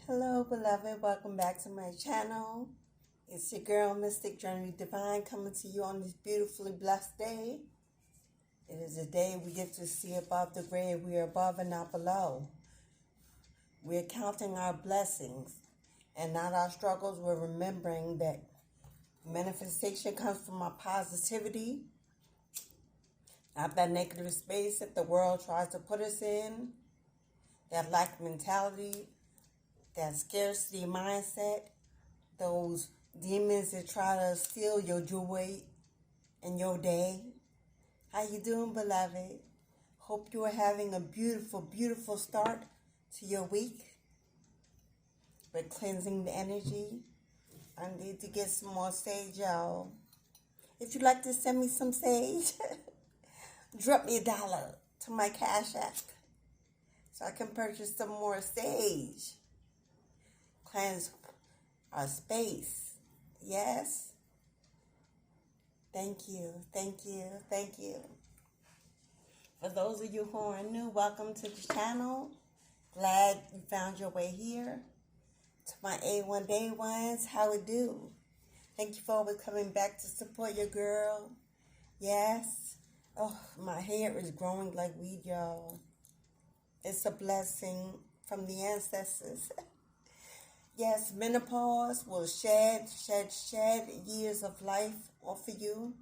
Hello, beloved. Welcome back to my channel. It's your girl, Mystic Journey Divine, coming to you on this beautifully blessed day. It is a day we get to see above the grave. We are above and not below. We're counting our blessings and not our struggles. We're remembering that manifestation comes from our positivity, not that negative space that the world tries to put us in, that lack mentality, that scarcity mindset, those demons that try to steal your joy and your day. How you doing, beloved? Hope you are having a beautiful, beautiful start to your week. We're cleansing the energy. I need to get some more sage, y'all. If you'd like to send me some sage, drop me $1 to my Cash App so I can purchase some more sage. Cleanse our space. Yes. Thank you. Thank you. Thank you. For those of you who are new, welcome to the channel. Glad you found your way here. To my A1 Day Ones, how it do? Thank you for always coming back to support your girl. Yes. Oh, my hair is growing like weed, y'all. It's a blessing from the ancestors. Yes, menopause will shed years of life off of you.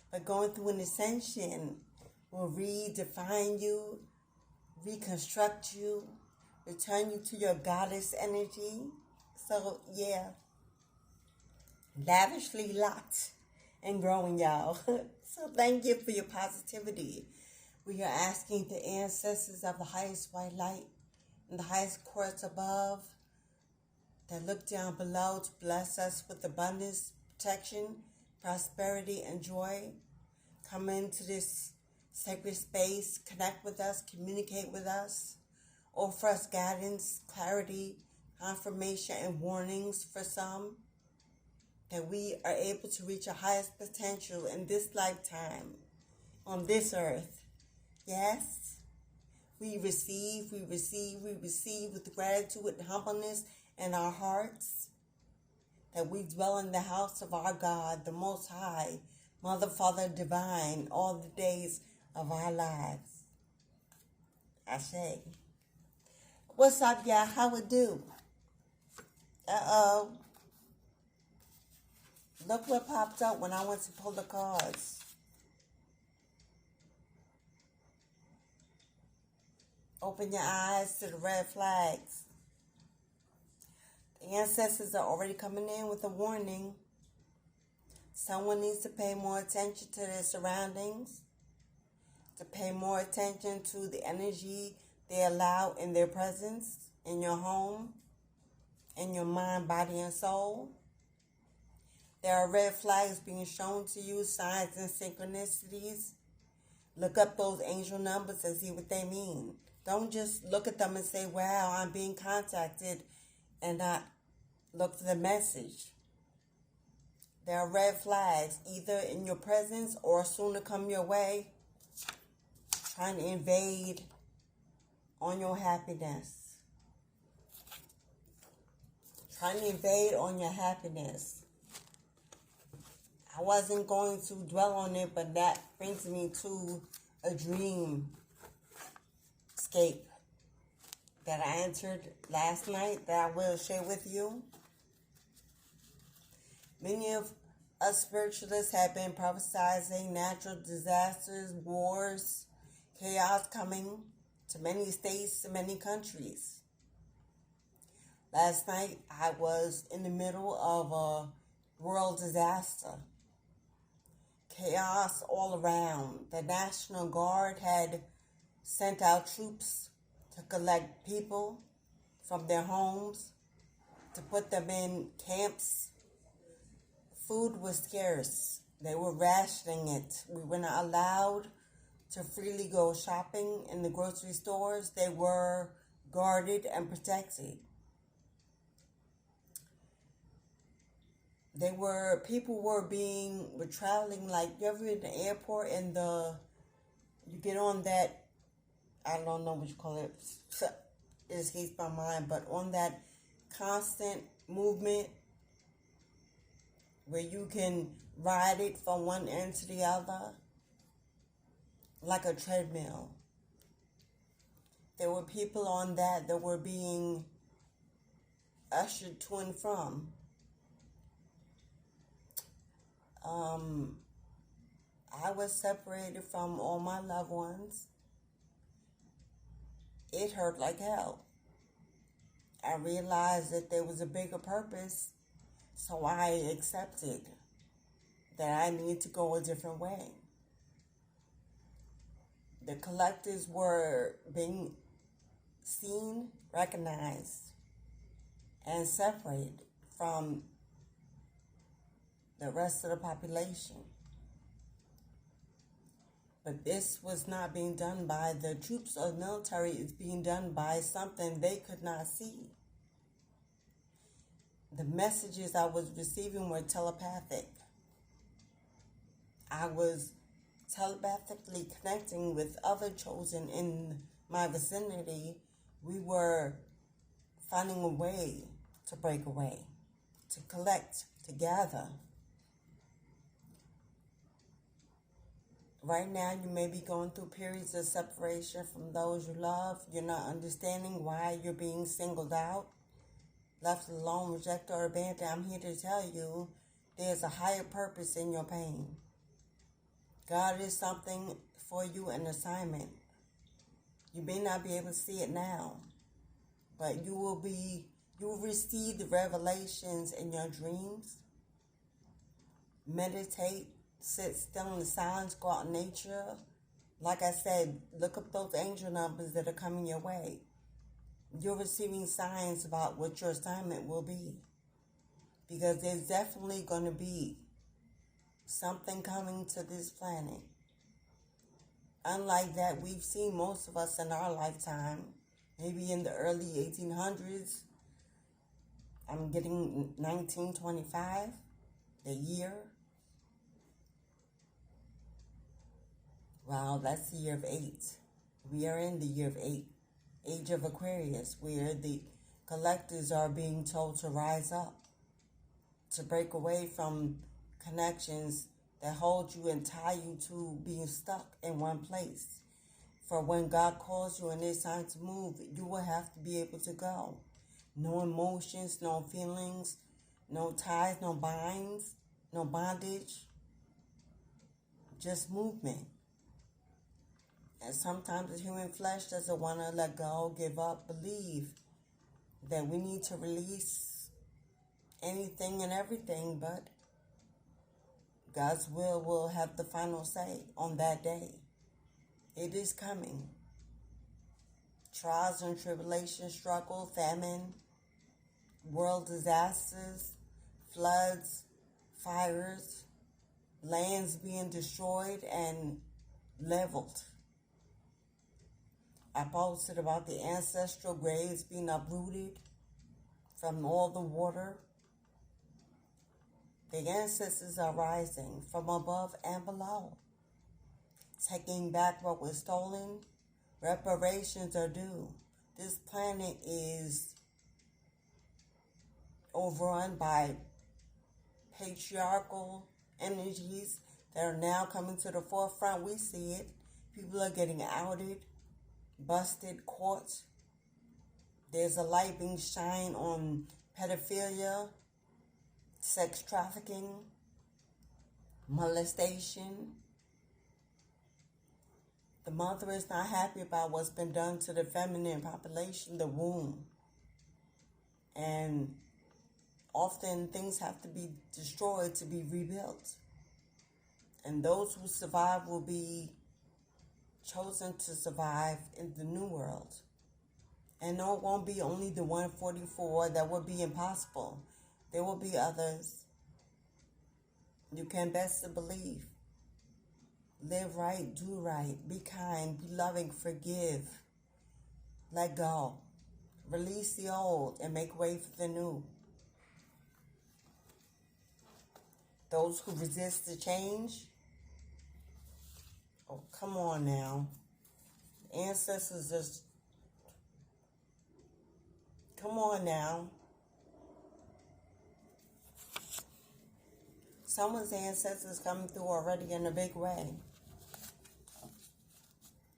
But going through an ascension will redefine you, reconstruct you, return you to your goddess energy. So, yeah, lavishly locked and growing, y'all. So thank you for your positivity. We are asking the ancestors of the highest white light and the highest courts above that look down below to bless us with abundance, protection, prosperity, and joy. Come into this sacred space, connect with us, communicate with us, offer us guidance, clarity, confirmation, and warnings for some, that we are able to reach our highest potential in this lifetime, on this earth. Yes? We receive with gratitude, with humbleness in our hearts, that we dwell in the house of our God, the Most High, Mother, Father, Divine, all the days of our lives. I say, what's up, y'all? How it do? Uh-oh. Look what popped up when I went to pull the cards. Open your eyes to the red flags. The ancestors are already coming in with a warning. Someone needs to pay more attention to their surroundings, to pay more attention to the energy they allow in their presence, in your home, in your mind, body, and soul. There are red flags being shown to you, signs and synchronicities. Look up those angel numbers and see what they mean. Don't just look at them and say, wow, I'm being contacted, and not look for the message. There are red flags either in your presence or soon to come your way, trying to invade on your happiness. Trying to invade on your happiness. I wasn't going to dwell on it, but that brings me to a dreamscape that I entered last night that I will share with you. Many of us spiritualists have been prophesizing natural disasters, wars, chaos coming to many states and many countries. Last night, I was in the middle of a world disaster. Chaos all around. The National Guard had sent out troops to collect people from their homes, to put them in camps. Food was scarce. They were rationing it. We were not allowed to freely go shopping in the grocery stores. They were guarded and protected. People were traveling, like, you ever in the airport and you get on that, I don't know what you call it, it escapes my mind, but on that constant movement where you can ride it from one end to the other like a treadmill. There were people on that were being ushered to and from. I was separated from all my loved ones. It hurt like hell. I realized that there was a bigger purpose, so I accepted that I needed to go a different way. The collectors were being seen, recognized, and separated from the rest of the population. But this was not being done by the troops or the military. It's being done by something they could not see. The messages I was receiving were telepathic. I was telepathically connecting with other chosen in my vicinity. We were finding a way to break away, to collect, to gather. Right now, you may be going through periods of separation from those you love. You're not understanding why you're being singled out, left alone, rejected, or abandoned. I'm here to tell you there's a higher purpose in your pain. God is something for you, an assignment. You may not be able to see it now, but you will receive the revelations in your dreams. Meditate. Sit still in the silence, go out in nature. Like I said, look up those angel numbers that are coming your way. You're receiving signs about what your assignment will be. Because there's definitely going to be something coming to this planet. Unlike that, we've seen most of us in our lifetime, maybe in the early 1800s. I'm getting 1925, the year. Wow, that's the year of 8. We are in the year of 8, age of Aquarius, where the collectors are being told to rise up, to break away from connections that hold you and tie you to being stuck in one place. For when God calls you and it's time to move, you will have to be able to go. No emotions, no feelings, no ties, no binds, no bondage, just movement. And sometimes the human flesh doesn't want to let go, give up, believe that we need to release anything and everything, but God's will have the final say on that day. It is coming. Trials and tribulations, struggle, famine, world disasters, floods, fires, lands being destroyed and leveled. I posted about the ancestral graves being uprooted from all the water. The ancestors are rising from above and below, taking back what was stolen. Reparations are due. This planet is overrun by patriarchal energies that are now coming to the forefront. We see it. People are getting outed, busted, caught. There's a light being shined on pedophilia, sex trafficking, molestation. The mother is not happy about what's been done to the feminine population, the womb. And often things have to be destroyed to be rebuilt. And those who survive will be chosen to survive in the new world. And no, it won't be only the 144. That would be impossible. There will be others. You can best believe. Live right, do right, be kind, be loving, forgive. Let go. Release the old and make way for the new. Those who resist the change, oh, come on now. Ancestors just Come on now. Someone's ancestors coming through already in a big way.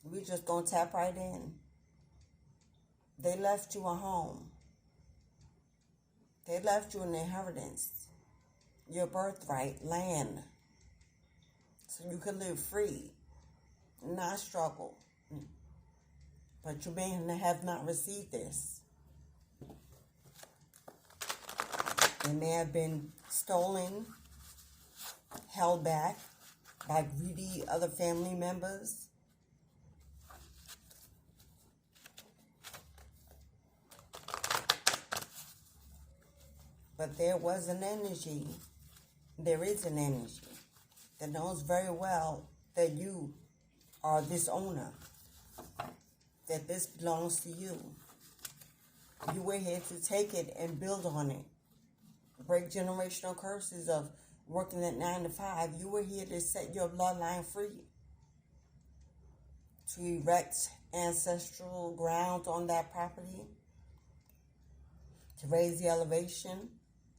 We just gonna tap right in. They left you a home. They left you an inheritance. Your birthright, land. So you can live free, not struggle. But you may have not received this. It may have been stolen, held back by greedy other family members. But there was an energy, there is an energy that knows very well that you are this owner, that this belongs to you. You were here to take it and build on it. Break generational curses of working at 9 to 5. You were here to set your bloodline free. To erect ancestral ground on that property. To raise the elevation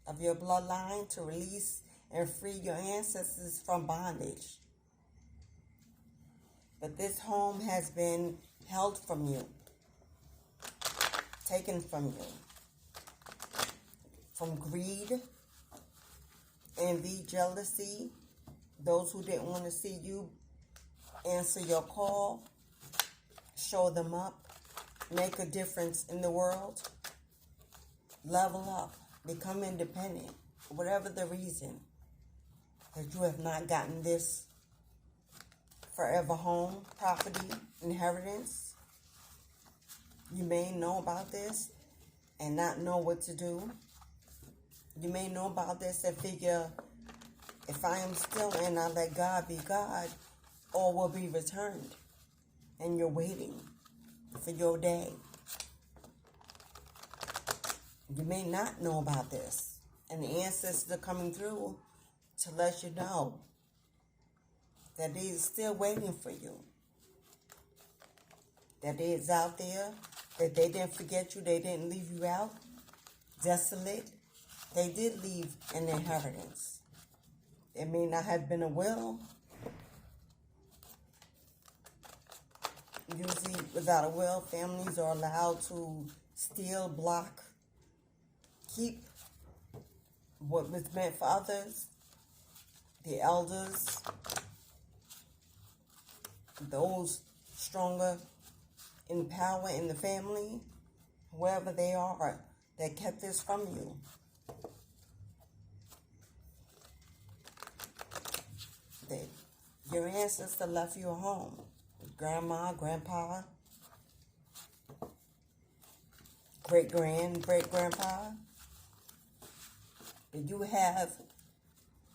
of your bloodline. To release and free your ancestors from bondage. But this home has been held from you. Taken from you. From greed, envy, jealousy, those who didn't want to see you answer your call, show them up, make a difference in the world, level up, become independent, whatever the reason that you have not gotten this forever home, property, inheritance. You may know about this and not know what to do. You may know about this and figure, if I am still and I let God be God, all will be returned. And you're waiting for your day. You may not know about this. And the ancestors are coming through to let you know that they are still waiting for you. That it is out there, that they didn't forget you, they didn't leave you out, desolate. They did leave an inheritance. It may not have been a will. Usually, without a will, families are allowed to steal, block, keep what was meant for others, the elders, those stronger in power in the family, whoever they are, that kept this from you. Your ancestor left you a home. Grandma, grandpa, great-grandpa. But you have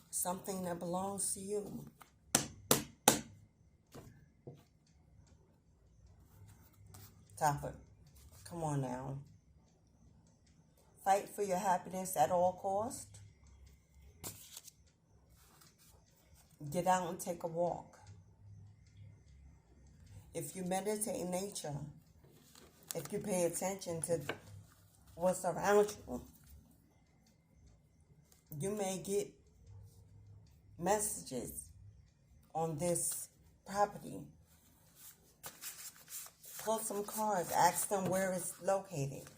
something that belongs to you. Topper, come on now. Fight for your happiness at all costs. Get out and take a walk. If you meditate in nature, if you pay attention to what's around you, you may get messages on this property. Pull some cards, ask them where it's located,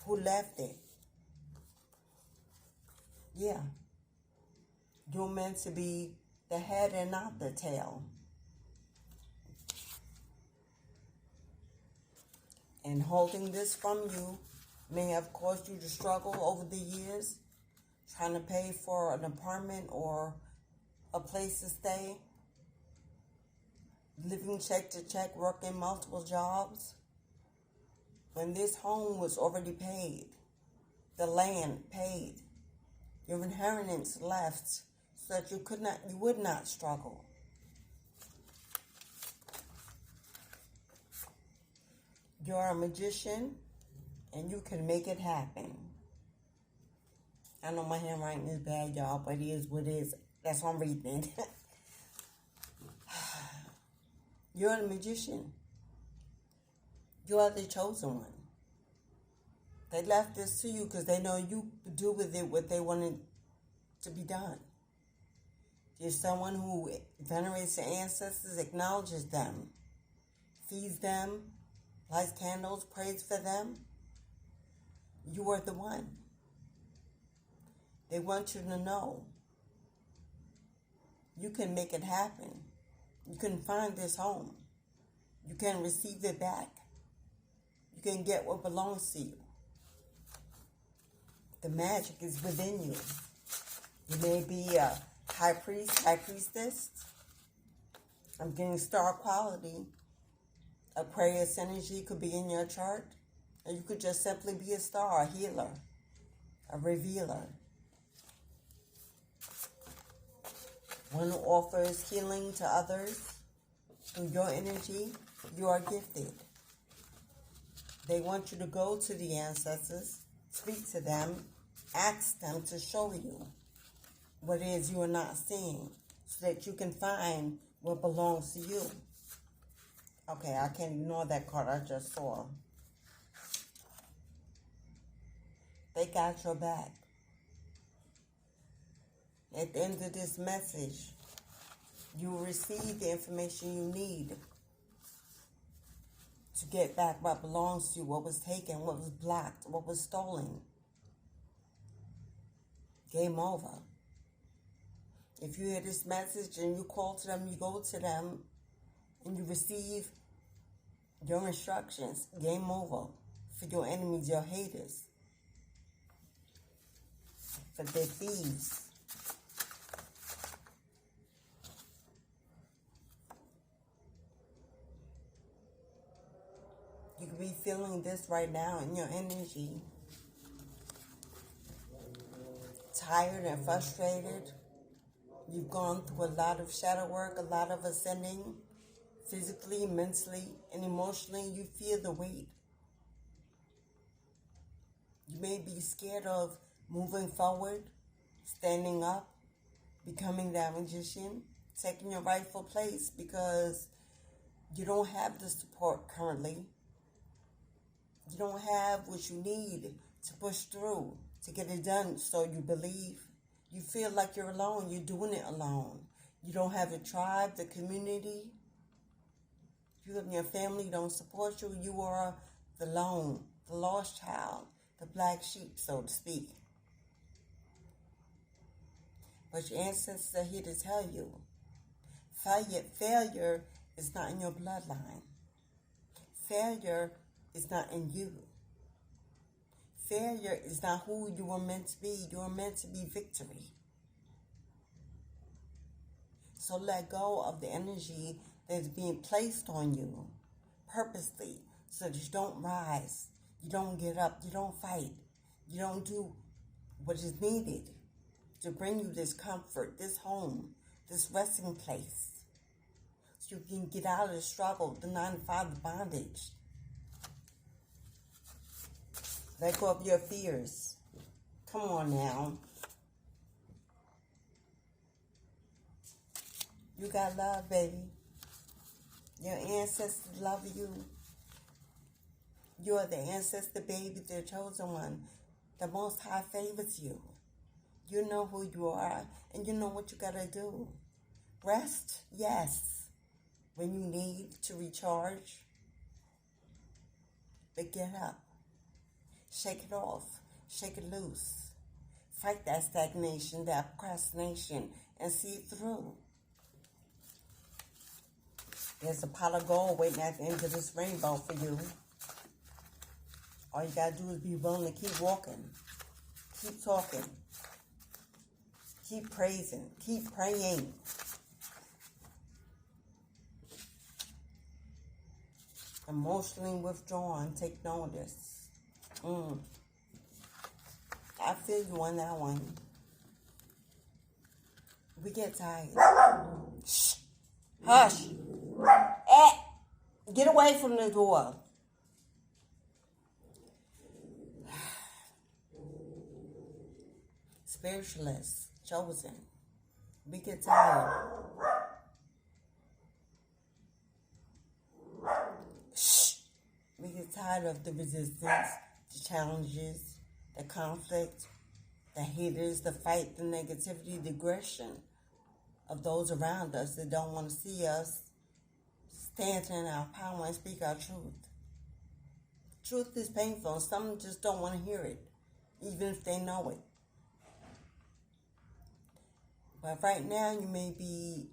who left it. Yeah. You're meant to be the head and not the tail. And holding this from you may have caused you to struggle over the years, trying to pay for an apartment or a place to stay, living check to check, working multiple jobs, when this home was already paid, the land paid, your inheritance left, so that you would not struggle. You're a magician, and you can make it happen. I know my handwriting is bad, y'all, but it is what it is. That's why I'm reading it. You're a magician. You are the chosen one. They left this to you because they know you do with it what they wanted to be done. You're someone who venerates their ancestors, acknowledges them, feeds them, lights candles, prays for them. You are the one. They want you to know you can make it happen. You can find this home. You can receive it back. You can get what belongs to you. The magic is within you. You may be a high priest, high priestess. I'm getting star quality. Aquarius energy could be in your chart. Or you could just simply be a star, a healer, a revealer. One who offers healing to others through your energy. You are gifted. They want you to go to the ancestors, speak to them, ask them to show you what it is you are not seeing so that you can find what belongs to you. Okay, I can't ignore that card I just saw. They got your back. At the end of this message, you will receive the information you need to get back what belongs to you, what was taken, what was blocked, what was stolen. Game over. If you hear this message and you call to them, you go to them, and you receive your instructions, game over for your enemies, your haters, for their thieves. You could be feeling this right now in your energy. Tired and frustrated. You've gone through a lot of shadow work, a lot of ascending, physically, mentally, and emotionally. You feel the weight. You may be scared of moving forward, standing up, becoming that magician, taking your rightful place because you don't have the support currently. You don't have what you need to push through, to get it done, so you believe. You feel like you're alone. You're doing it alone. You don't have a tribe, the community. You and your family don't support you. You are the lone, the lost child, the black sheep, so to speak. But your ancestors are here to tell you, failure is not in your bloodline. Failure is not in you. Failure is not who you were meant to be. You are meant to be victory. So let go of the energy that is being placed on you purposely so that you don't rise, you don't get up, you don't fight, you don't do what is needed to bring you this comfort, this home, this resting place, so you can get out of the struggle, the 9-to-5, the bondage. Let go of your fears. Come on now. You got love, baby. Your ancestors love you. You are the ancestor, baby, the chosen one. The Most High favors you. You know who you are, and you know what you gotta do. Rest, yes, when you need to recharge. But get up. Shake it off. Shake it loose. Fight that stagnation, that procrastination, and see it through. There's a pot of gold waiting at the end of this rainbow for you. All you gotta do is be willing to keep walking. Keep talking. Keep praising. Keep praying. Emotionally withdrawn. Take notice. I feel you on that one. We get tired. Shh. Hush. Get away from the door. Spiritualists, chosen. We get tired. Shh. We get tired of the resistance, the challenges, the conflict, the haters, the fight, the negativity, the aggression of those around us that don't want to see us stand in our power and speak our truth. Truth is painful, and some just don't want to hear it, even if they know it. But right now, you may be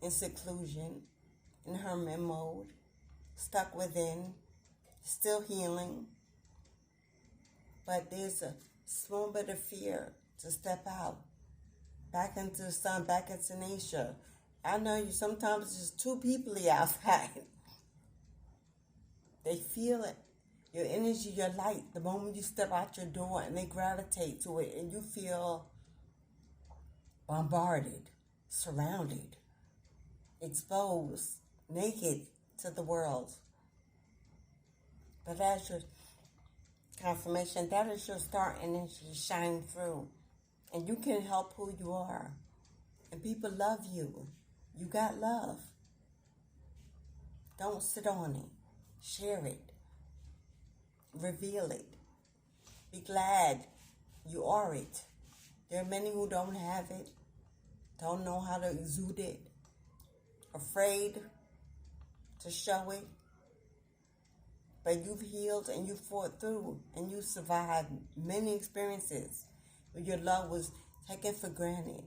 in seclusion, in hermit mode, stuck within, still healing. But there's a small bit of fear to step out, back into the sun, back into nature. I know you sometimes it's just two people outside. They feel it. Your energy, your light, the moment you step out your door and they gravitate to it and you feel bombarded, surrounded, exposed, naked to the world. But that's your confirmation. That is your star energy shining through. And you can help who you are. And people love you. You got love. Don't sit on it. Share it. Reveal it. Be glad you are it. There are many who don't have it, don't know how to exude it, afraid to show it. But you've healed and you fought through and you survived many experiences where your love was taken for granted,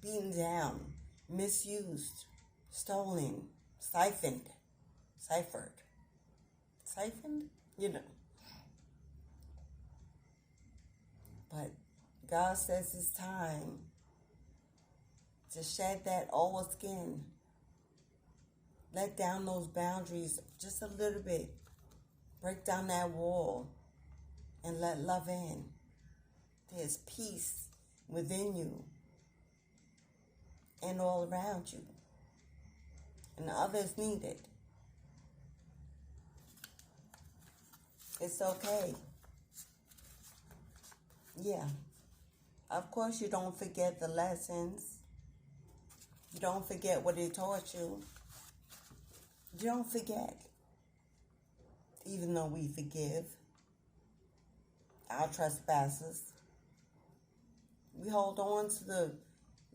beaten down, misused, stolen, ciphered, you know. But God says it's time to shed that old skin. Let down those boundaries just a little bit. Break down that wall and let love in. There's peace within you and all around you. And others need it. It's okay. Yeah. Of course you don't forget the lessons. You don't forget what it taught you. You don't forget. Even though we forgive our trespasses, we hold on to the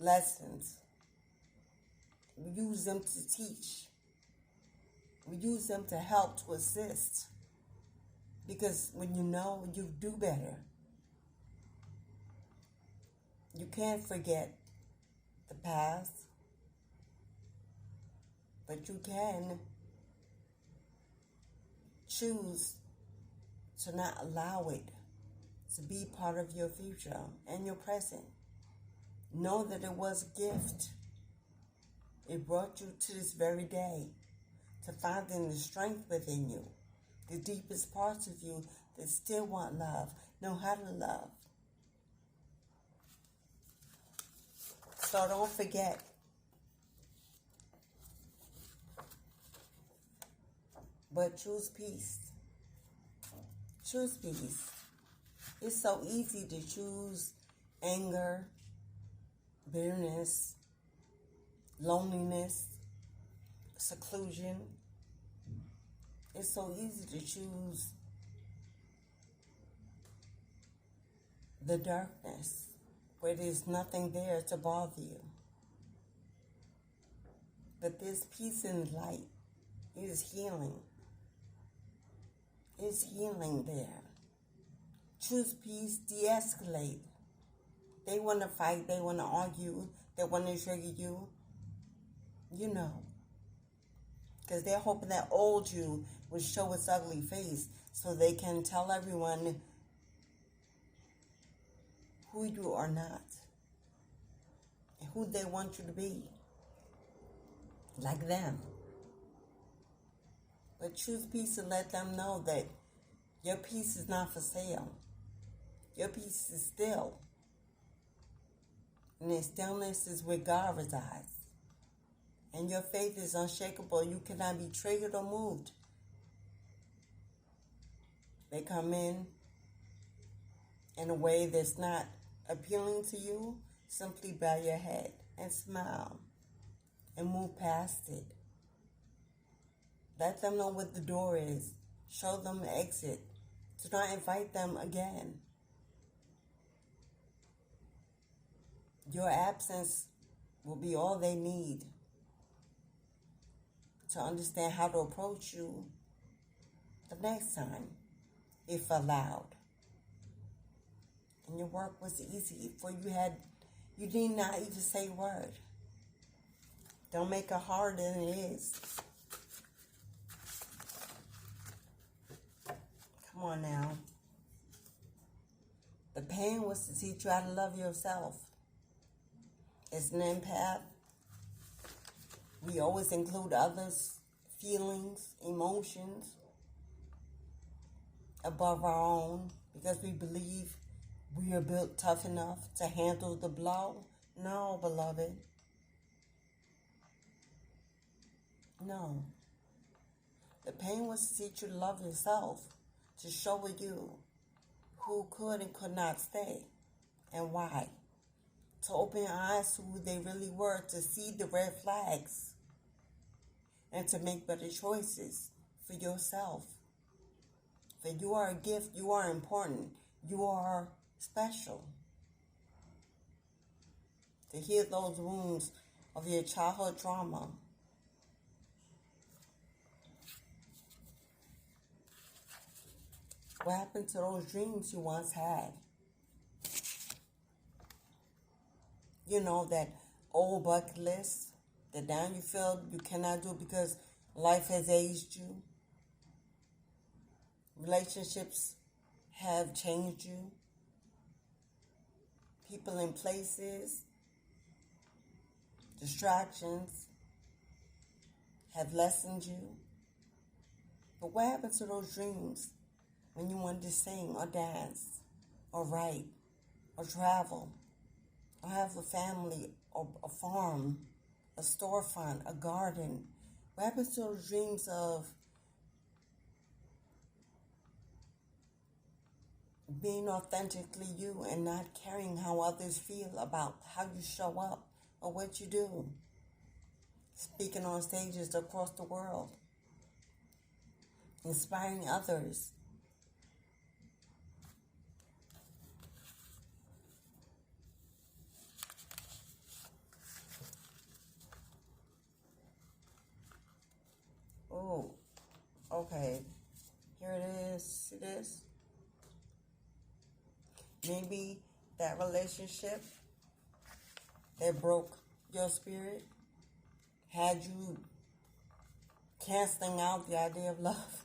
lessons. We use them to teach. We use them to help, to assist. Because when you know, you do better. You can't forget the past, but you can choose to not allow it to be part of your future and your present. Know that it was a gift. It brought you to this very day, to finding the strength within you, the deepest parts of you that still want love, know how to love. So don't forget. But choose peace. Choose peace. It's so easy to choose anger, bitterness, loneliness, seclusion. It's so easy to choose the darkness where there's nothing there to bother you. But there's peace in light. It is healing. It's healing there. Choose peace, de-escalate. They want to fight, they want to argue, they want to trigger you. You know. Because they're hoping that old you will show its ugly face so they can tell everyone who you are not. And who they want you to be. Like them. But choose peace and let them know that your peace is not for sale. Your peace is still. And in stillness is where God resides. And your faith is unshakable. You cannot be triggered or moved. They come in a way that's not appealing to you. Simply bow your head and smile and move past it. Let them know what the door is. Show them the exit. Do not invite them again. Your absence will be all they need to understand how to approach you the next time, if allowed. And your work was easy, for you need not even say a word. Don't make it harder than it is. Come on now. The pain was to teach you how to love yourself. As an empath, we always include others' feelings, emotions above our own because we believe we are built tough enough to handle the blow. No, beloved. No. The pain was to teach you to love yourself, to show you who could and could not stay and why. To open your eyes to who they really were, to see the red flags, and to make better choices for yourself. That you are a gift, you are important, you are special. To heal those wounds of your childhood trauma. What happened to those dreams you once had? You know, that old bucket list that now you feel you cannot do because life has aged you. Relationships have changed you. People and places, distractions have lessened you. But what happened to those dreams when you wanted to sing or dance or write or travel or have a family or a farm, a storefront, a garden? What happens to those dreams of being authentically you and not caring how others feel about how you show up or what you do? Speaking on stages across the world, inspiring others. Oh, okay. Here it is. See this? Maybe that relationship that broke your spirit had you canceling out the idea of love,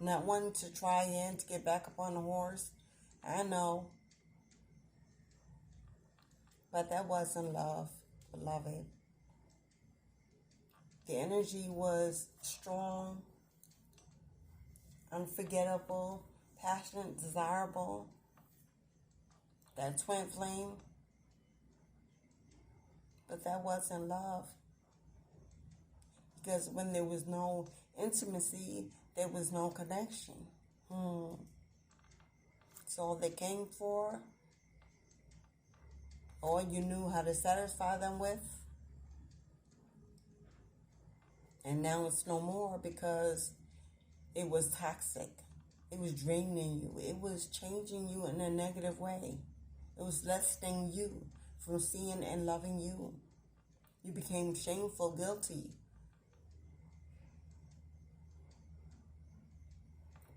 not wanting to try again to get back up on the horse. I know, but that wasn't love, beloved. The energy was strong, unforgettable, passionate, desirable. That twin flame. But that wasn't love. Because when there was no intimacy, there was no connection. So all they came for, all you knew how to satisfy them with, and now it's no more because it was toxic. It was draining you. It was changing you in a negative way. It was lessening you from seeing and loving you. You became shameful, guilty.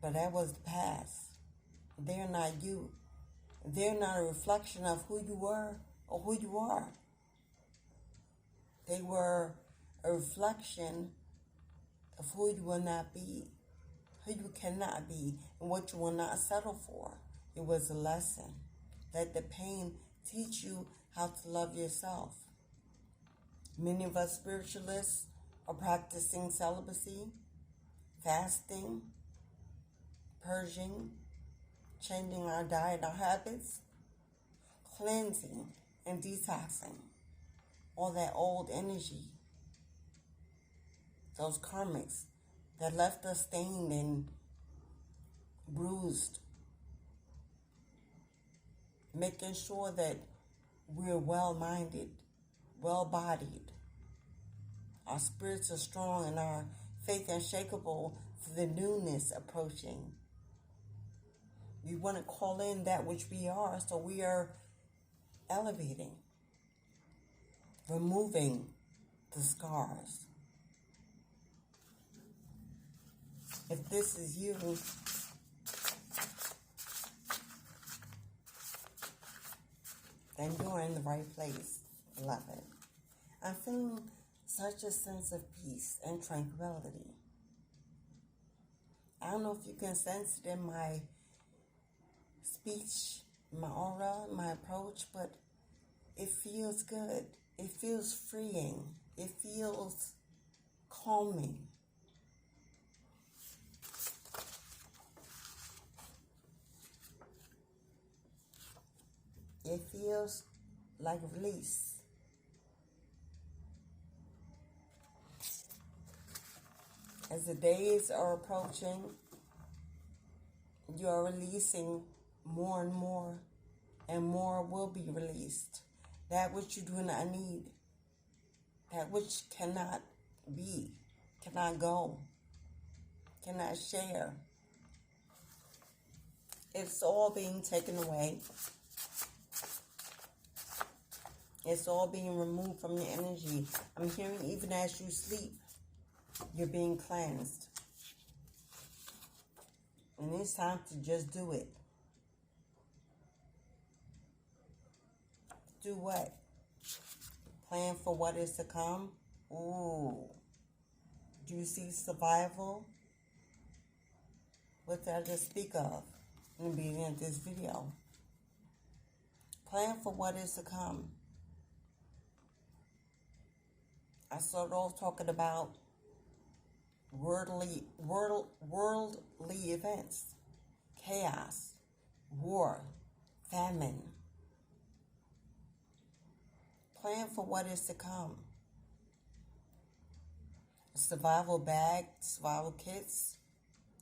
But that was the past. They're not you. They're not a reflection of who you were or who you are. They were a reflection of who you will not be, who you cannot be, and what you will not settle for. It was a lesson. Let the pain teach you how to love yourself. Many of us spiritualists are practicing celibacy, fasting, purging, changing our diet, our habits, cleansing and detoxing all that old energy, those karmics that left us stained and bruised. Making sure that we're well-minded, well-bodied. Our spirits are strong and our faith unshakable for the newness approaching. We want to call in that which we are, so we are elevating, removing the scars. If this is you, then you're in the right place, beloved. I'm feeling such a sense of peace and tranquility. I don't know if you can sense it in my speech, my aura, my approach, but it feels good. It feels freeing. It feels calming. It feels like release. As the days are approaching, you are releasing more and more will be released. That which you do not need, that which cannot be, cannot go, cannot share, it's all being taken away. It's all being removed from your energy. I'm hearing even as you sleep, you're being cleansed. And it's time to just do it. Do what? Plan for what is to come? Ooh. Do you see survival? What did I just speak of in the beginning of this video? Plan for what is to come. I started off talking about worldly events, chaos, war, famine. Plan for what is to come. A survival bag, survival kits,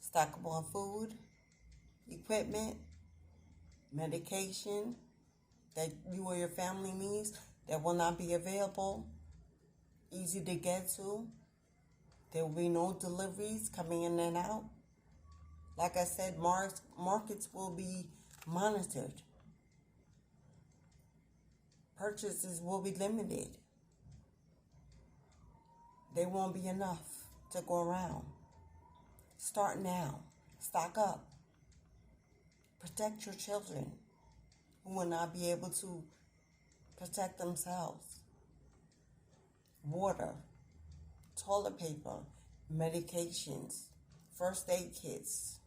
stockable food, equipment, medication that you or your family needs that will not be available, easy to get to. There will be no deliveries coming in and out. Like I said, markets will be monitored. Purchases will be limited. There won't be enough to go around. Start now. Stock up. Protect your children who will not be able to protect themselves. Water, toilet paper, medications, first aid kits.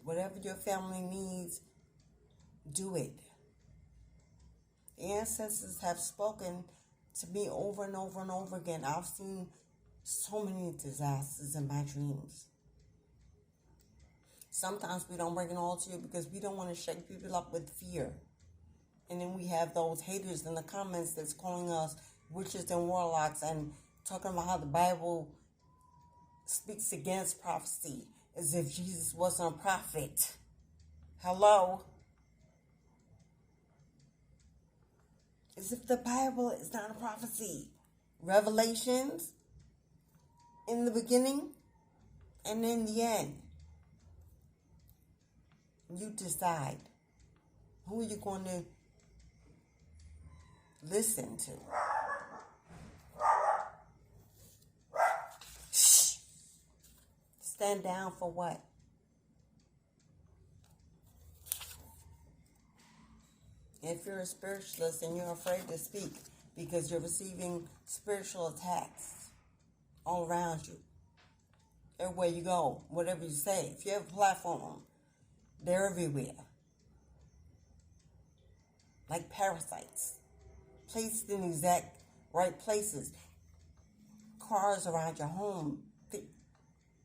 Whatever your family needs, do it. The ancestors have spoken to me over and over and over again. I've seen so many disasters in my dreams. Sometimes we don't bring it all to you because we don't want to shake people up with fear. And then we have those haters in the comments that's calling us witches and warlocks and talking about how the Bible speaks against prophecy as if Jesus wasn't a prophet. Hello? As if the Bible is not a prophecy. Revelations in the beginning and in the end. You decide who you're going to listen to. Shh. Stand down for what? If you're a spiritualist and you're afraid to speak because you're receiving spiritual attacks all around you, everywhere you go, whatever you say, if you have a platform, they're everywhere. Like parasites. Placed in exact right places. Cars around your home.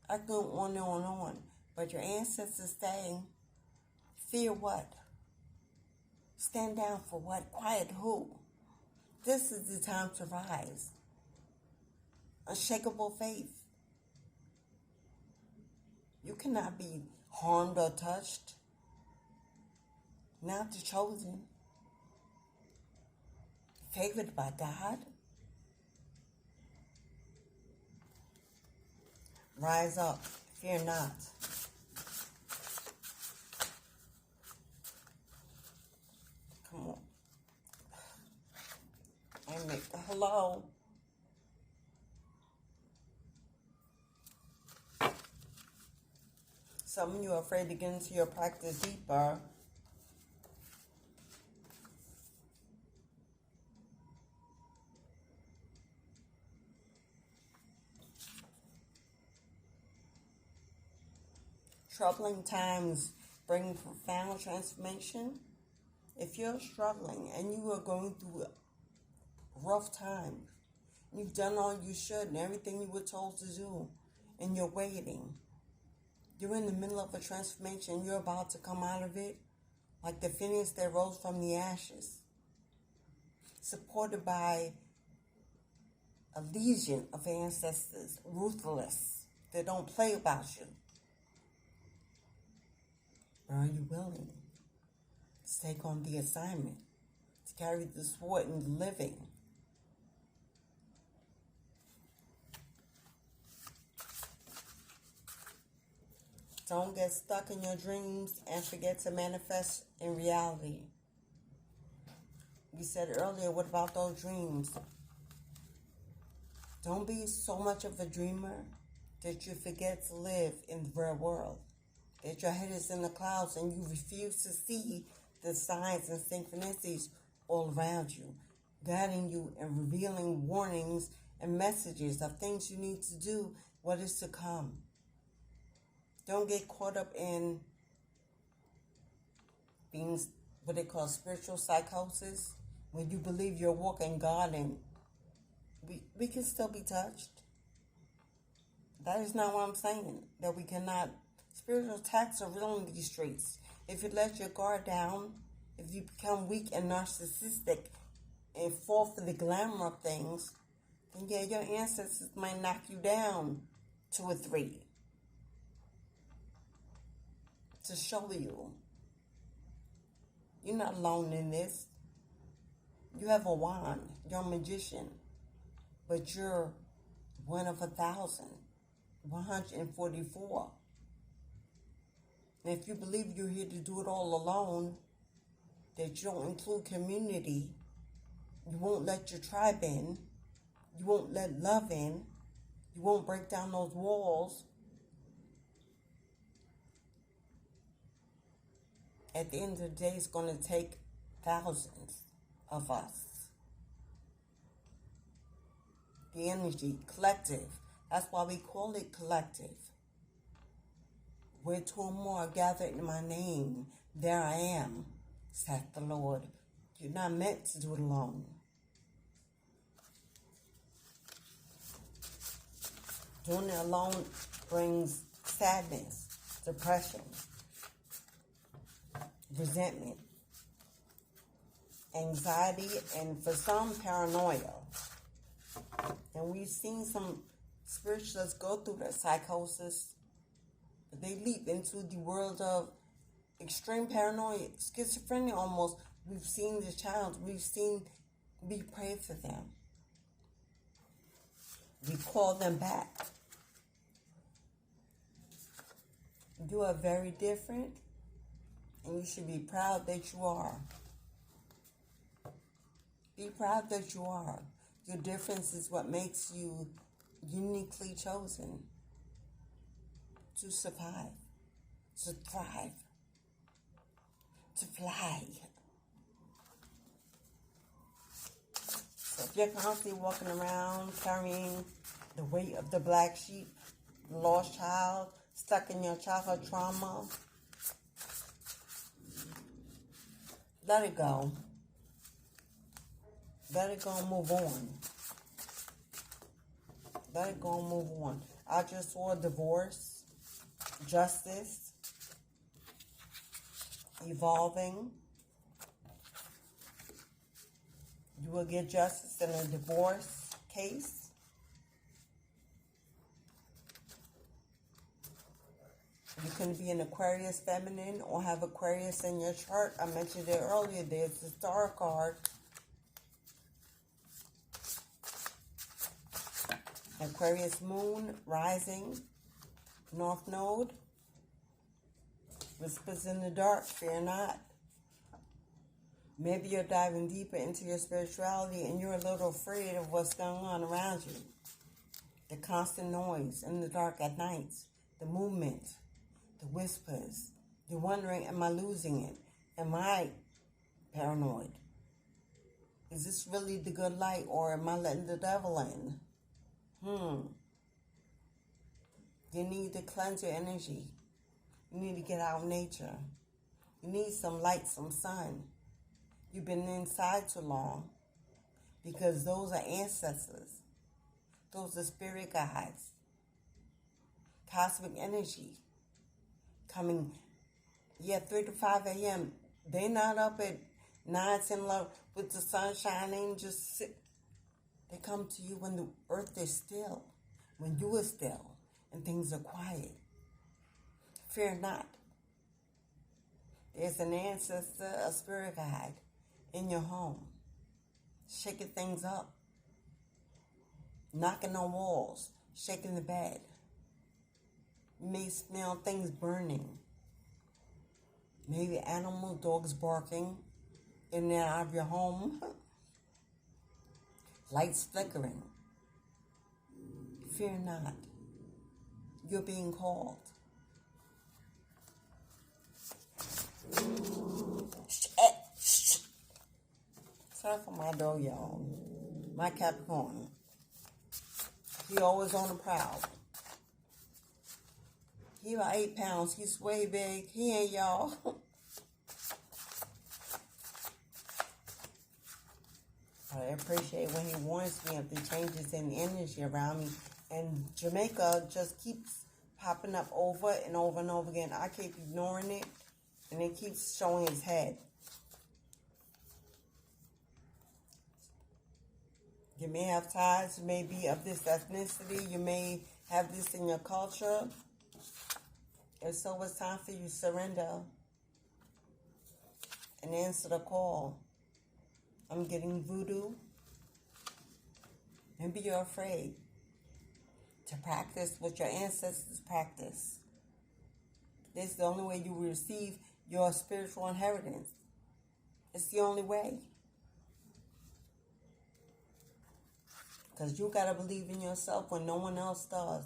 I go on and on and on. But your ancestors saying, fear what? Stand down for what? Quiet who? This is the time to rise. Unshakable faith. You cannot be harmed or touched. Not the chosen. Favored by God. Rise up. Fear not. Some of you are afraid to get into your practice deeper. Troubling times bring profound transformation. If you're struggling and you are going through a rough time, you've done all you should and everything you were told to do, and you're waiting. You're in the middle of a transformation. You're about to come out of it like the phoenix that rose from the ashes, supported by a legion of ancestors, ruthless, that don't play about you. Or are you willing to take on the assignment, to carry the sword in the living? Don't get stuck in your dreams and forget to manifest in reality. We said earlier, what about those dreams? Don't be so much of a dreamer that you forget to live in the real world. That your head is in the clouds and you refuse to see the signs and synchronicities all around you, guiding you and revealing warnings and messages of things you need to do, what is to come. Don't get caught up in being what they call spiritual psychosis, when you believe you're walking God and we can still be touched. That is not what I'm saying, that we cannot. Spiritual attacks are real in these streets. If you let your guard down, if you become weak and narcissistic and fall for the glamour of things, then yeah, your ancestors might knock you down 2 or 3 to show you you're not alone in this. You have a wand, you're a magician, but you're one of 1,000, 144. And if you believe you're here to do it all alone, that you don't include community, you won't let your tribe in, you won't let love in, you won't break down those walls, at the end of the day, it's going to take thousands of us. The energy, collective. That's why we call it collective. Where 2 or more are gathered in my name, there I am, saith the Lord. You're not meant to do it alone. Doing it alone brings sadness, depression, resentment, anxiety, and for some, paranoia. And we've seen some spiritualists go through that psychosis. They leap into the world of extreme paranoia, schizophrenia almost. We've seen the challenge. We pray for them. We call them back. You are very different, and you should be proud that you are. Be proud that you are. Your difference is what makes you uniquely chosen to survive, to thrive, to fly. So if you're constantly walking around carrying the weight of the black sheep, the lost child, stuck in your childhood trauma, let it go. Let it go and move on. Let it go and move on. I just saw divorce, justice, evolving. You will get justice in a divorce case. You can be an Aquarius feminine or have Aquarius in your chart. I mentioned it earlier. There's the star card. Aquarius moon, rising, north node. Whispers in the dark, fear not. Maybe you're diving deeper into your spirituality and you're a little afraid of what's going on around you. The constant noise in the dark at night, the movement, the whispers. You're wondering, am I losing it? Am I paranoid? Is this really the good light, or am I letting the devil in? You need to cleanse your energy. You need to get out in nature. You need some light, some sun. You've been inside too long, because those are ancestors. Those are spirit guides. Cosmic energy coming, 3 to 5 a.m. They're not up at 9, 10, 11 with the sun shining, just sit. They come to you when the earth is still, when you are still, and things are quiet. Fear not. There's an ancestor, a spirit guide in your home, shaking things up, knocking on walls, shaking the bed. You may smell things burning. Maybe animals, dogs barking in and out of your home. Lights flickering. Fear not. You're being called. Sorry for my dog, y'all. My Capricorn. He always on the prowl. He about 8 pounds. He's way big. He ain't, y'all. I appreciate when he warns me of the changes in energy around me. And Jamaica just keeps popping up over and over and over again. I keep ignoring it, and it keeps showing his head. You may have ties. You may be of this ethnicity. You may have this in your culture. And so it's time for you to surrender and answer the call. I'm getting voodoo. Maybe you're afraid to practice what your ancestors practice. This is the only way you will receive your spiritual inheritance. It's the only way. Because you got to believe in yourself when no one else does.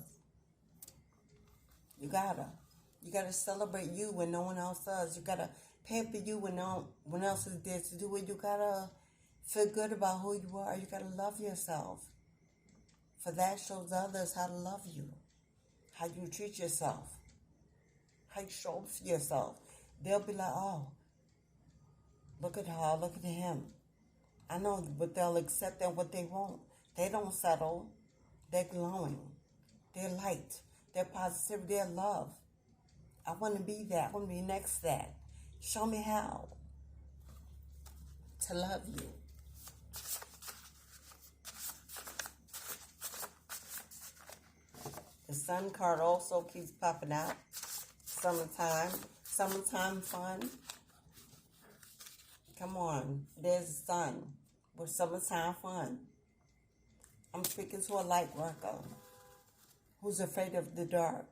You got to celebrate you when no one else does. You got to pamper you when no one else is there to do it. You got to feel good about who you are. You got to love yourself. For that shows others how to love you. How you treat yourself. How you show up for yourself. They'll be like, oh, look at her, look at him. I know, but they'll accept that what they want. They don't settle. They're glowing. They're light. They're positive. They're love. I want to be that. I want to be next to that. Show me how to love you. The sun card also keeps popping out. Summertime. Summertime fun. Come on. There's the sun. With summertime fun. I'm speaking to a light worker who's afraid of the dark.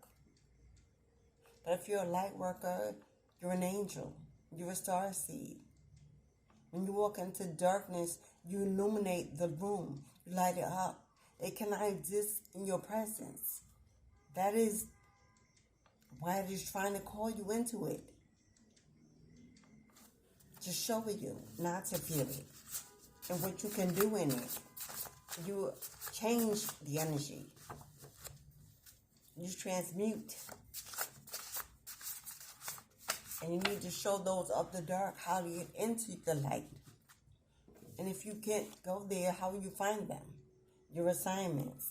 But if you're a light worker, you're an angel. You're a starseed. When you walk into darkness, you illuminate the room. You light it up. It cannot exist in your presence. That is why it is trying to call you into it. To show you, not to feel it. And what you can do in it. You change the energy. You transmute. And you need to show those of the dark how to get into the light. And if you can't go there, how will you find them? Your assignments.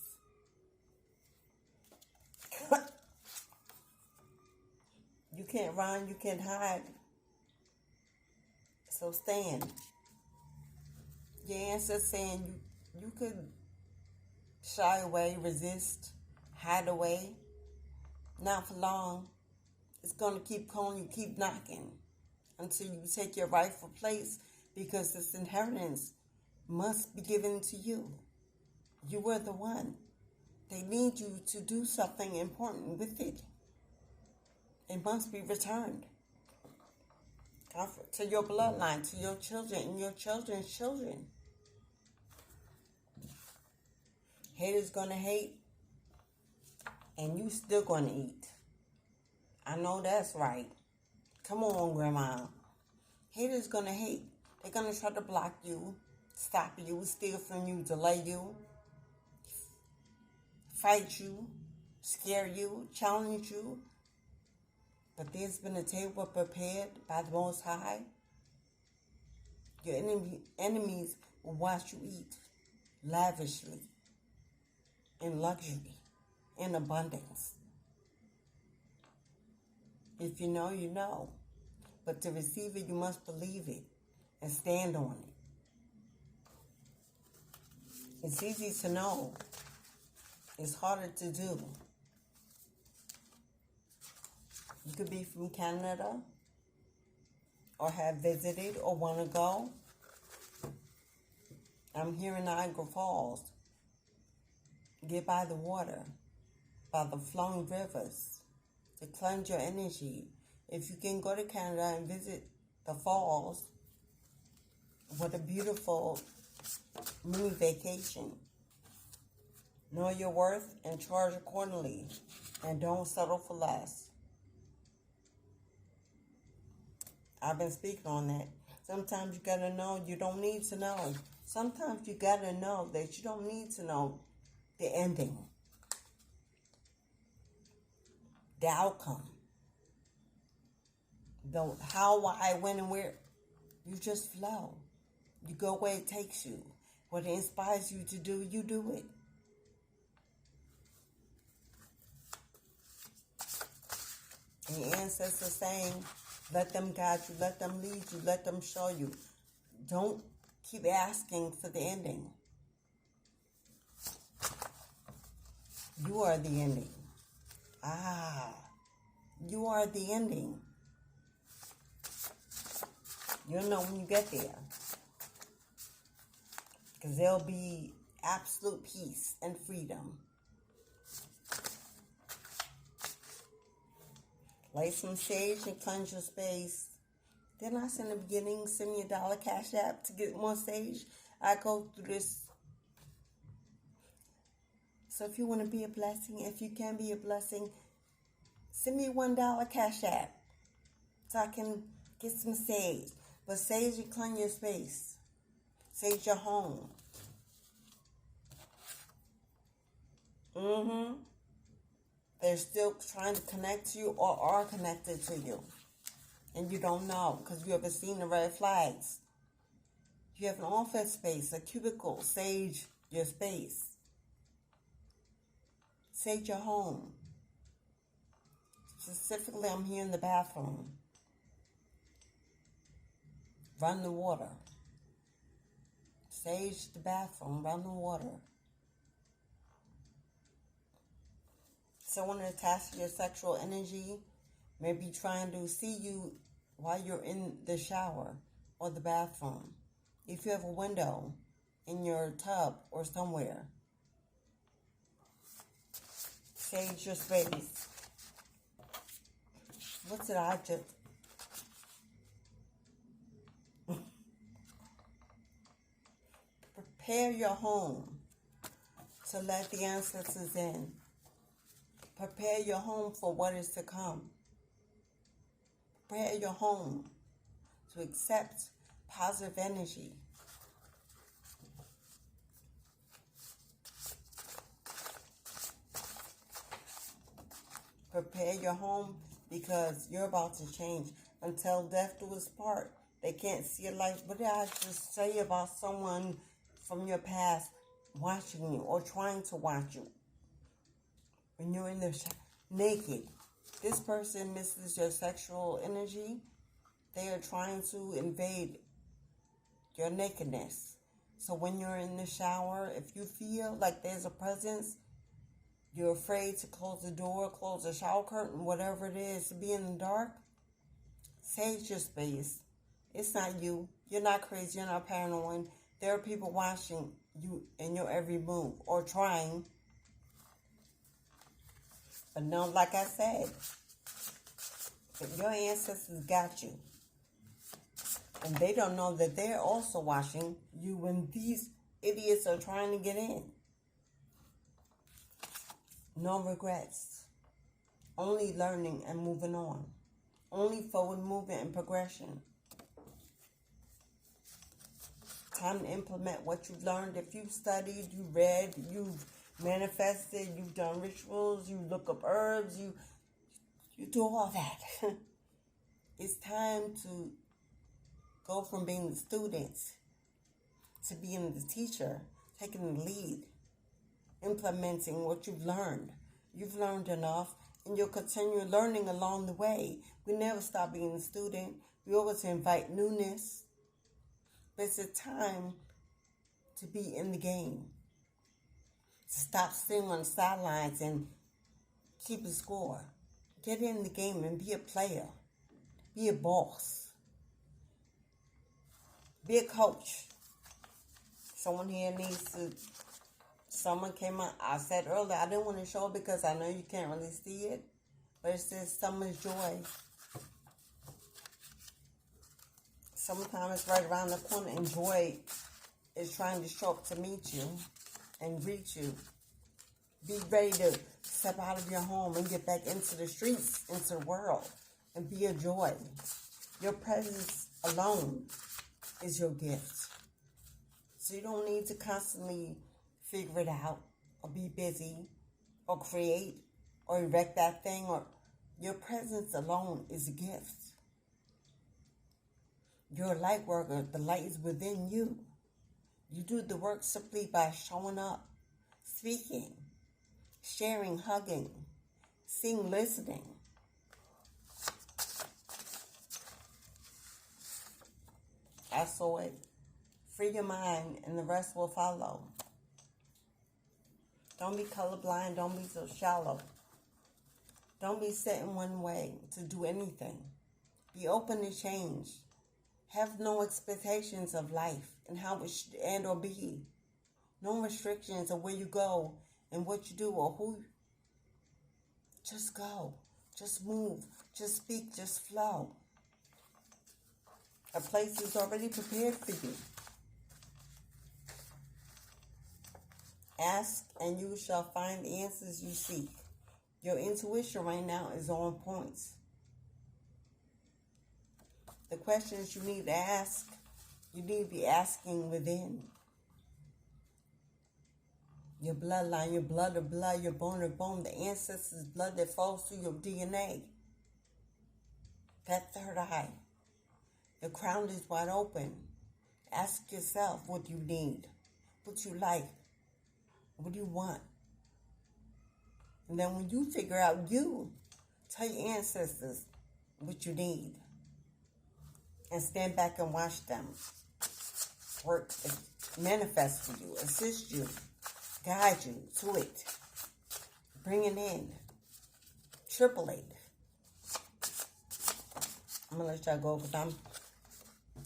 You can't run, you can't hide. So stand. Your ancestors saying you could shy away, resist, hide away. Not for long. It's going to keep calling you, keep knocking until you take your rightful place, because this inheritance must be given to you. You were the one. They need you to do something important with it. It must be returned to your bloodline, to your children and your children's children. Haters going to hate, and you still going to eat. I know that's right. Come on, Grandma. Haters gonna hate. They're gonna try to block you, stop you, steal from you, delay you, fight you, scare you, challenge you. But there's been a table prepared by the Most High. Your enemies will watch you eat lavishly, in luxury, in abundance. If you know, you know. But to receive it, you must believe it and stand on it. It's easy to know. It's harder to do. You could be from Canada or have visited or want to go. I'm here in Niagara Falls. Get by the water, by the flowing rivers, to cleanse your energy. If you can go to Canada and visit the falls, what a beautiful mini vacation. Know your worth and charge accordingly, and don't settle for less. I've been speaking on that. Sometimes you gotta know you don't need to know. Sometimes you gotta know that you don't need to know the ending, the outcome, the how, why, when, and where. You just flow. You go where it takes you. What it inspires you to do, you do it. And your ancestors saying, let them guide you, let them lead you, let them show you. Don't keep asking for the ending. You are the ending. You are the ending. You'll know when you get there. Because there'll be absolute peace and freedom. Light some sage and cleanse your space. Didn't I say in the beginning, send me $1 Cash App to get more sage? I go through this. So if you want to be a blessing, if you can be a blessing, send me $1 Cash App so I can get some sage. But sage will cleanse your space. Sage your home. They're still trying to connect to you or are connected to you. And you don't know because you haven't seen the red flags. You have an office space, a cubicle. Sage your space. Sage your home. Specifically, I'm here in the bathroom. Run the water. Sage the bathroom. Run the water. Someone attached to your sexual energy may be trying to see you while you're in the shower or the bathroom. If you have a window in your tub or somewhere, sage your space. What did I just... Prepare your home to let the ancestors in. Prepare your home for what is to come. Prepare your home to accept positive energy. Prepare your home because you're about to change. Until death do us part. They can't see your life. What did I just say about someone from your past watching you or trying to watch you? When you're in the naked, this person misses your sexual energy. They are trying to invade your nakedness. So when you're in the shower, if you feel like there's a presence, you're afraid to close the door, close the shower curtain, whatever it is, to be in the dark, sage your space. It's not you. You're not crazy. You're not paranoid. There are people watching you in your every move or trying. But no, like I said, your ancestors got you. And they don't know that they're also watching you when these idiots are trying to get in. No regrets. only learning and moving on, only forward movement and progression. Time to implement what you've learned. If you've studied, you read, you've manifested, you've done rituals, you look up herbs, you do all that. It's time to go from being the student to being the teacher, taking the lead, implementing what you've learned. You've learned enough, and you'll continue learning along the way. We never stop being a student. We always invite newness. But it's a time to be in the game. To stop sitting on the sidelines and keep a score. Get in the game and be a player. Be a boss. Be a coach. Someone here needs to... Someone came out. I said earlier, I didn't want to show it because I know you can't really see it. But it says summer's joy. Sometimes it's right around the corner, and joy is trying to show up to meet you and greet you. Be ready to step out of your home and get back into the streets, into the world, and be a joy. Your presence alone is your gift. So you don't need to constantly figure it out or be busy or create or erect that thing. Or your presence alone is a gift. You're a light worker. The light is within you. You do the work simply by showing up, speaking, sharing, hugging, seeing, listening. I saw it. Free your mind and the rest will follow. Don't be colorblind. Don't be so shallow. Don't be set in one way to do anything. Be open to change. Have no expectations of life and how it should end or be. No restrictions of where you go and what you do or who. Just go. Just move. Just speak. Just flow. A place is already prepared for you. Ask and you shall find the answers you seek. Your intuition right now is on point. The questions you need to ask, you need to be asking within. Your bloodline, your blood to blood, your bone to bone, the ancestors' blood that flows through your DNA. That third eye. The crown is wide open. Ask yourself what you need, what you like, what do you want. And then when you figure out you, tell your ancestors what you need. And stand back and watch them work, manifest for you, assist you, guide you to it. Bring it in. Triple it. I'm going to let y'all go because I'm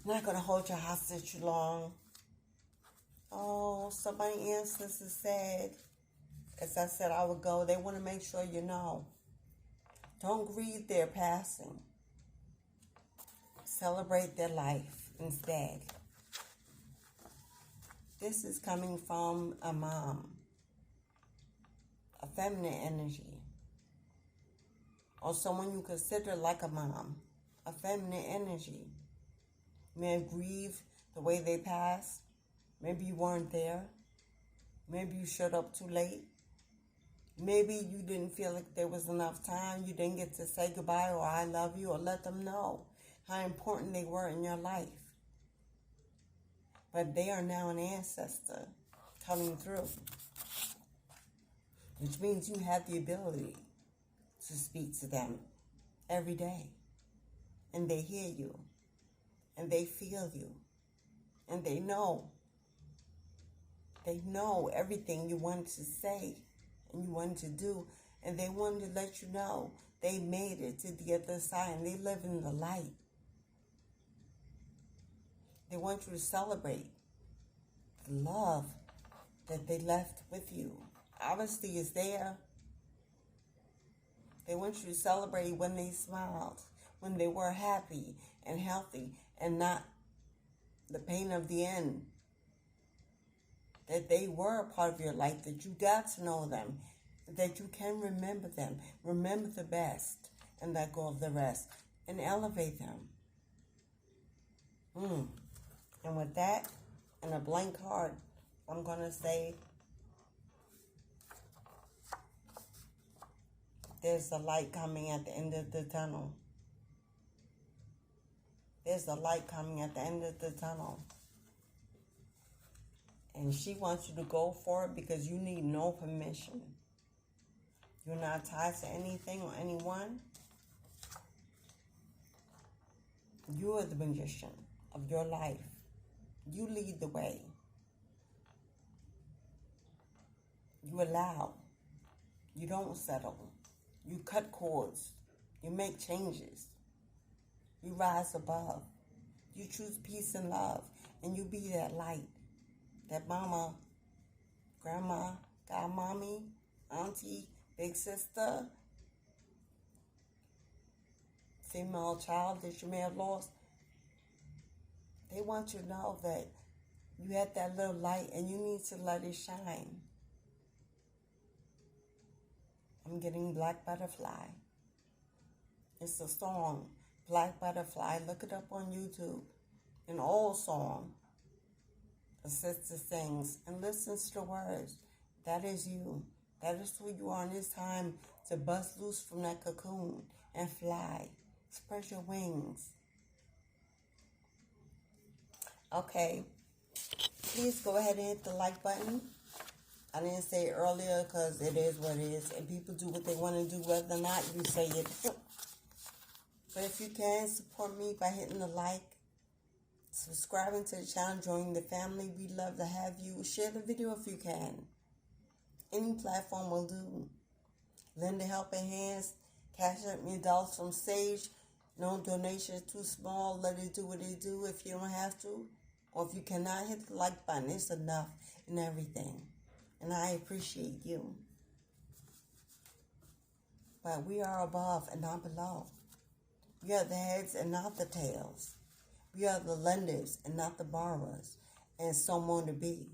not going to hold your hostage too long. Oh, somebody ancestors said, as I said I would go, they want to make sure you know. Don't grieve their passing. Celebrate their life instead. This is coming from a mom, a feminine energy, or someone you consider like a mom, a feminine energy. You may grieve the way they passed. Maybe you weren't there. Maybe you showed up too late. Maybe you didn't feel like there was enough time. You didn't get to say goodbye or I love you or let them know how important they were in your life. But they are now an ancestor coming through, which means you have the ability to speak to them every day. And they hear you, and they feel you, and they know. They know everything you wanted to say and you wanted to do, and they wanted to let you know they made it to the other side and they live in the light. They want you to celebrate the love that they left with you. Obviously, it's there. They want you to celebrate when they smiled, when they were happy and healthy, and not the pain of the end. That they were a part of your life, that you got to know them, that you can remember them. Remember the best and let go of the rest and elevate them. And with that and a blank card, I'm going to say there's a light coming at the end of the tunnel. There's a light coming at the end of the tunnel. And she wants you to go for it because you need no permission. You're not tied to anything or anyone. You are the magician of your life. You lead the way. You allow. You don't settle. You cut cords. You make changes. You rise above. You choose peace and love. And you be that light. That mama, grandma, godmommy, auntie, big sister, female child that you may have lost. They want you to know that you had that little light and you need to let it shine. I'm getting Black Butterfly. It's a song, Black Butterfly. Look it up on YouTube. An old song. A sister sings and listens to the words. That is you. That is who you are. And it's time to bust loose from that cocoon and fly. Spread your wings. Okay. Please go ahead and hit the like button. I didn't say it earlier because it is what it is. And people do what they want to do whether or not you say it. But if you can, support me by hitting the like. Subscribing to the channel, joining the family. We'd love to have you. Share the video if you can. Any platform will do. Lend a helping hands. Cashapp me dollars from stage. No donation is too small. Let it do what it do if you don't have to. Or if you cannot, hit the like button. It's enough in everything. And I appreciate you. But we are above and not below. We are the heads and not the tails. We are the lenders and not the borrowers, and so more to be.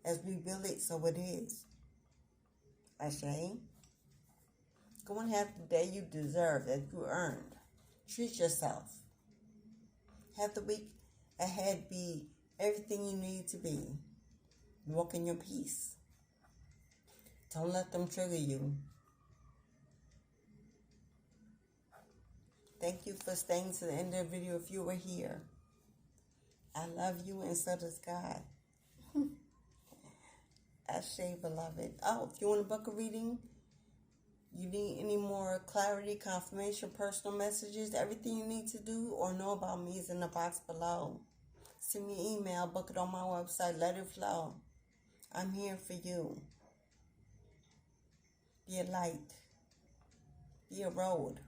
As we build it, so it is. Ashe. Go and have the day you deserve, that you earned. Treat yourself. Have the week ahead be everything you need to be. Walk in your peace. Don't let them trigger you. Thank you for staying to the end of the video if you were here. I love you and so does God. Ashe, beloved. Oh, if you want to book a reading, you need any more clarity, confirmation, personal messages, everything you need to do or know about me is in the box below. Send me an email, book it on my website, let it flow. I'm here for you. Be a light. Be a road.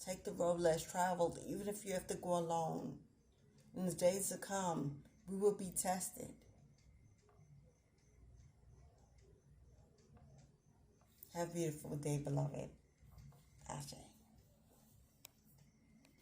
Take the road less traveled, even if you have to go alone. In the days to come, we will be tested. Have a beautiful day, beloved. Ashe.